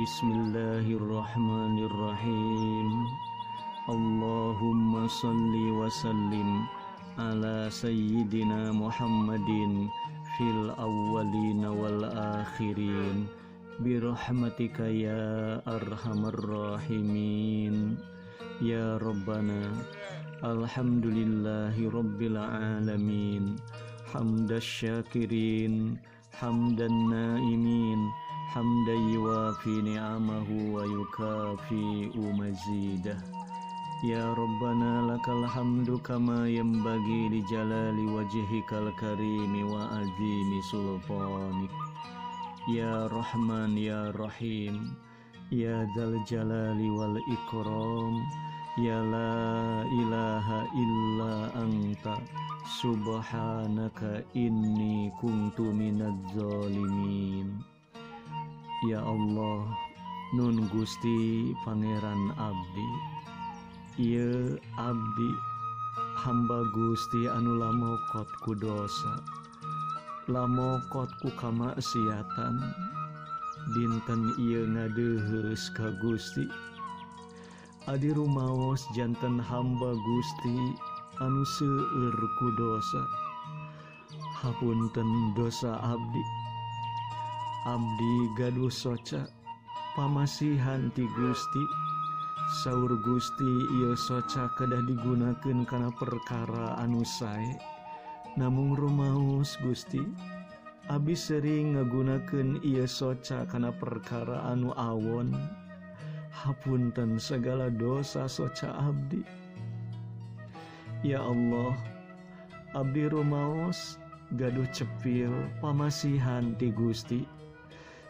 Bismillahirrahmanirrahim. Allahumma salli wa sallim ala sayyidina Muhammadin fil awwalin wal akhirin birahmatika ya arhamar rahimin ya rabbana. Alhamdulillahi rabbil alamin, hamdas syakirin hamdan naimin, hamdan yuwafi ni'amahu wa yukafi'u mazidah. Ya Rabbana lakal hamdu kama yanbaghi li jalali wajhikal karimi wa azimi sultanik. Ya Rahman ya Rahim, ya dzal jalali wal ikram, ya la ilaha illa anta subhanaka inni kuntu minadz zalimin. Ya Allah, nun Gusti Pangeran abdi, ieu abdi hamba Gusti anu lamokot ku dosa, lamokot ku kamaksiatan, dinten ieu ngadeuheus ka Gusti. Adi rumaos janten hamba Gusti anu seueur ku dosa, hapunten dosa abdi. Abdi gaduh soca pamasihan ti Gusti. Saur Gusti ieu soca kedah digunakeun kana perkara anu sae. Namung rumaos Gusti, abdi sering ngagunakeun ieu soca kana perkara anu awon. Hapunten segala dosa soca abdi. Ya Allah, abdi rumaos gaduh cepil pamasihan ti Gusti.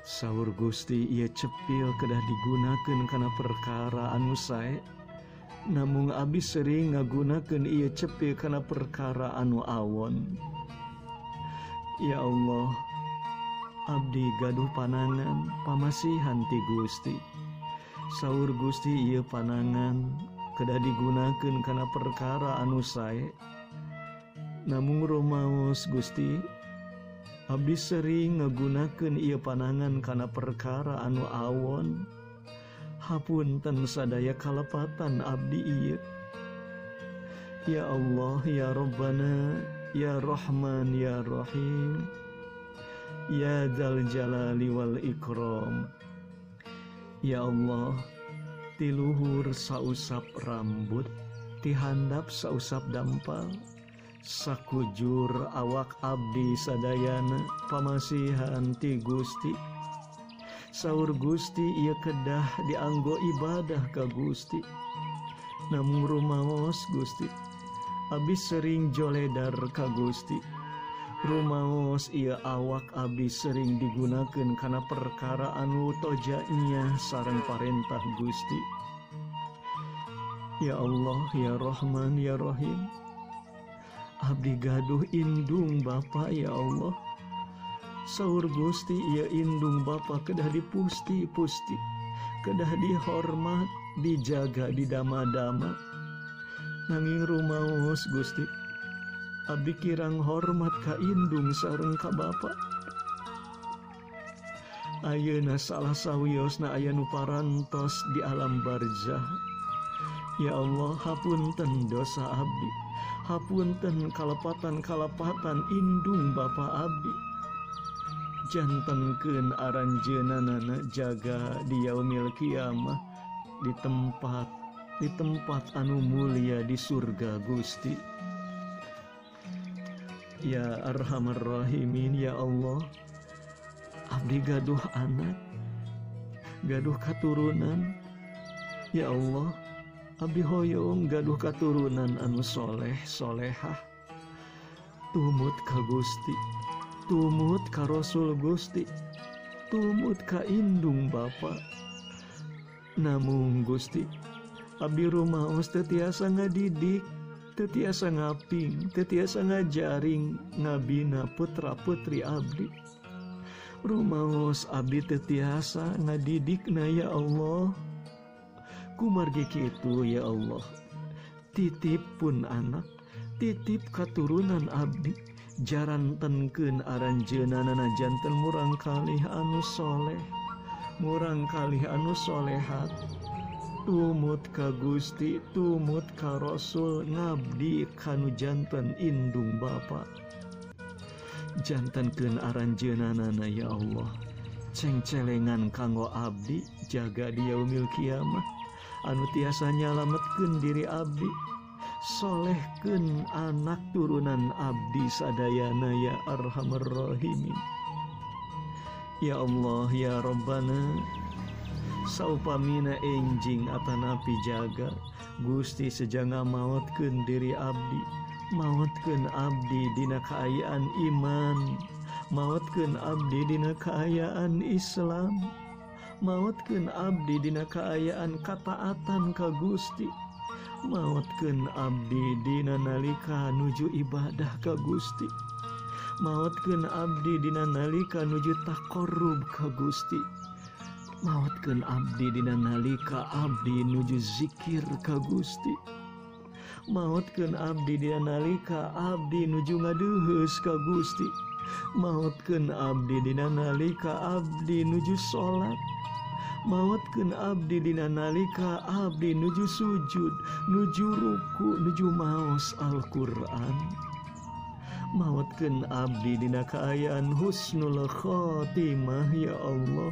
Saur Gusti ieu cepil kedah digunakeun kana perkara anu sae, namung abdi sering ngagunakeun ieu cepil kana perkara anu awon. Ya Allah, abdi gaduh panangan pamasihan ti Gusti. Saur Gusti ieu panangan kedah digunakeun kana perkara anu sae, namung rumaos Gusti, abdi sering ngagunakeun ieu panangan kana perkara anu awon. Hapunten sadaya kalepatan abdi ieu. Ya Allah, ya Rabbana, ya Rahman, ya Rahim, ya dzal jalali wal ikram. Ya Allah, ti luhur sausap rambut, ti handap sausap dampal, sakujur awak abdi sadayana pamasihan ti Gusti. Saur Gusti ieu kedah dianggo ibadah ka Gusti. Namung rumaos Gusti, abdi sering joledar ka Gusti. Rumaos ieu awak abdi sering digunakeun kana perkara anu tojanya sareng parentah Gusti. Ya Allah, ya Rahman, ya Rahim, abdi gaduh indung Bapa ya Allah. Saur Gusti ieu indung Bapa kedah dipusti-pusti, kedah dihormat, dijaga, didama-dama. Nanging rumaos Gusti, abdi kirang hormat ka indung sareng ka Bapa. Ayeuna salah sawiosna aya nu parantos di alam barzah. Ya Allah, hapunten dosa abdi, hapunten kalepatan-kalepatan indung Bapa abdi. Jantenkeun aranjeunana jaga di yaumil kiamah, di tempat anu mulia di surga Gusti. Ya Arhamar Rahimin, ya Allah, abdi gaduh anak, gaduh katurunan. Ya Allah, abdi hoyong gaduh katurunan anu soleh solehah. Tumut ka Gusti, tumut ka Rasul Gusti, tumut ka indung Bapa. Namung Gusti, abdi rumaos teu tiasa ngadidik, teu tiasa ngaping, teu tiasa ngajaring ngabina putra-putri abdi. Rumaos abdi teu tiasa ngadidikna ya Allah. Kumargi kitu ya Allah, titip pun anak, titip katurunan abdi, jarantenkeun aranjeunana janten murang kalih anu soleh, murang kalih anu solehat, tumut ka Gusti, tumut ka Rasul, ngabdi kanu janten indung Bapa. Jantenkeun aranjeunana ya Allah, cengcelengan kanggo abdi, jaga di yaumil kiamah, anu tiasa nyalametkeun diri abdi, solehkeun anak turunan abdi sadayana ya arhamar rahimin. Ya Allah ya Rabbana, saupamina enjing atanapi jaga, Gusti sejanga maotkeun diri abdi, maotkeun abdi dina kaayaan iman, maotkeun abdi dina kaayaan Islam, maotkeun abdi dina kaayaan kataatan ka Gusti, maotkeun abdi dina nalika nuju ibadah ka Gusti, maotkeun abdi dina nalika nuju taqarrub ka Gusti, maotkeun abdi dina nalika abdi nuju zikir ka Gusti, maotkeun abdi dina nalika abdi nuju ngadeuheus ka Gusti, maotkeun abdi dina nalika abdi nuju salat, maotkeun abdi dina nalika abdi nuju sujud, nuju ruku, nuju maos Al-Qur'an, maotkeun abdi dina kaayaan husnul khatimah ya Allah.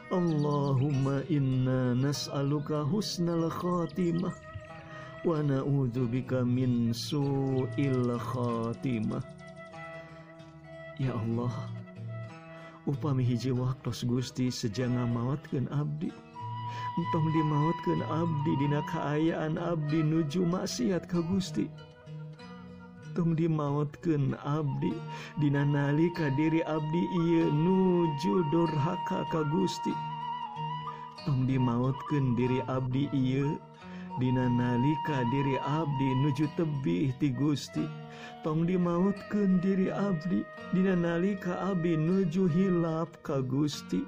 Allahumma inna nas'aluka husnal khatimah wa na'udzubika min su'il khatimah. Ya Allah, upami hiji waktos Gusti sejanga maotkeun abdi, entong dimaotkeun abdi dina kaayaan abdi nuju maksiat ka Gusti, tong dimaotkeun abdi dina nalika diri abdi ieu nuju durhaka ka Gusti, tong dimaotkeun diri abdi ieu dina nalika diri abdi nuju tebih ti Gusti, tong dimaotkeun diri abdi dina nalika abdi nuju hilap ka Gusti,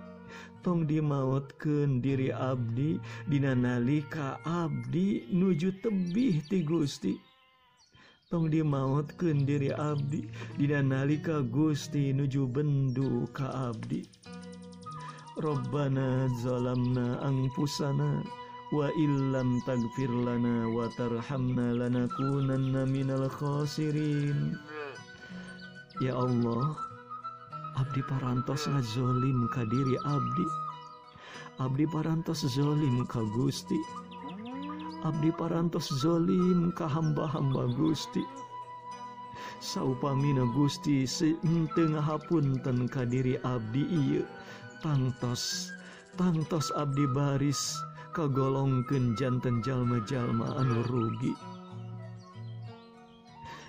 tong dimaotkeun diri abdi dina nalika abdi nuju tebih ti Gusti, tong dimaotkeun diri abdi dina nalika Gusti nuju bendu ka abdi. Rabbana zalamna anfusana wa illam tagfir lana wa tarhamna lanakunanna minal khasirin. Ya Allah, abdi parantos ngazolim ka diri abdi, abdi parantos zolim ka Gusti, abdi parantos zolim ka hamba-hamba Gusti. Saupamina Gusti henteu ngahapunten ka diri abdi ieu, tangtos abdi baris kagolongkeun janten jalma-jalma anu rugi.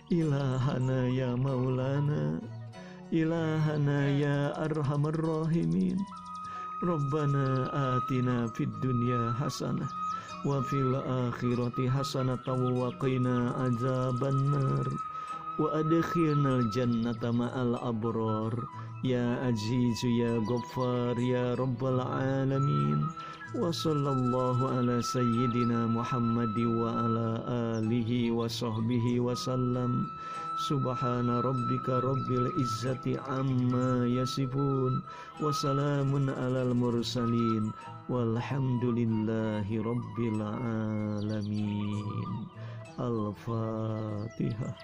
Ilahana ya Maulana, ilahana ya arhamar rahimin, Rabbana atina fid dunya hasanah wa fil akhirati hasanatan wa qina azabannar wa adkhilnal jannata ma'al abrar ya azizu ya ghaffar ya rabbal alamin. Wa sallallahu ala sayyidina Muhammad wa ala alihi wa sahbihi wa sallam. Subhana rabbika rabbil izzati amma yasifun wa salamun alal mursalin walhamdulillahi rabbil alamin. Al-Fatihah.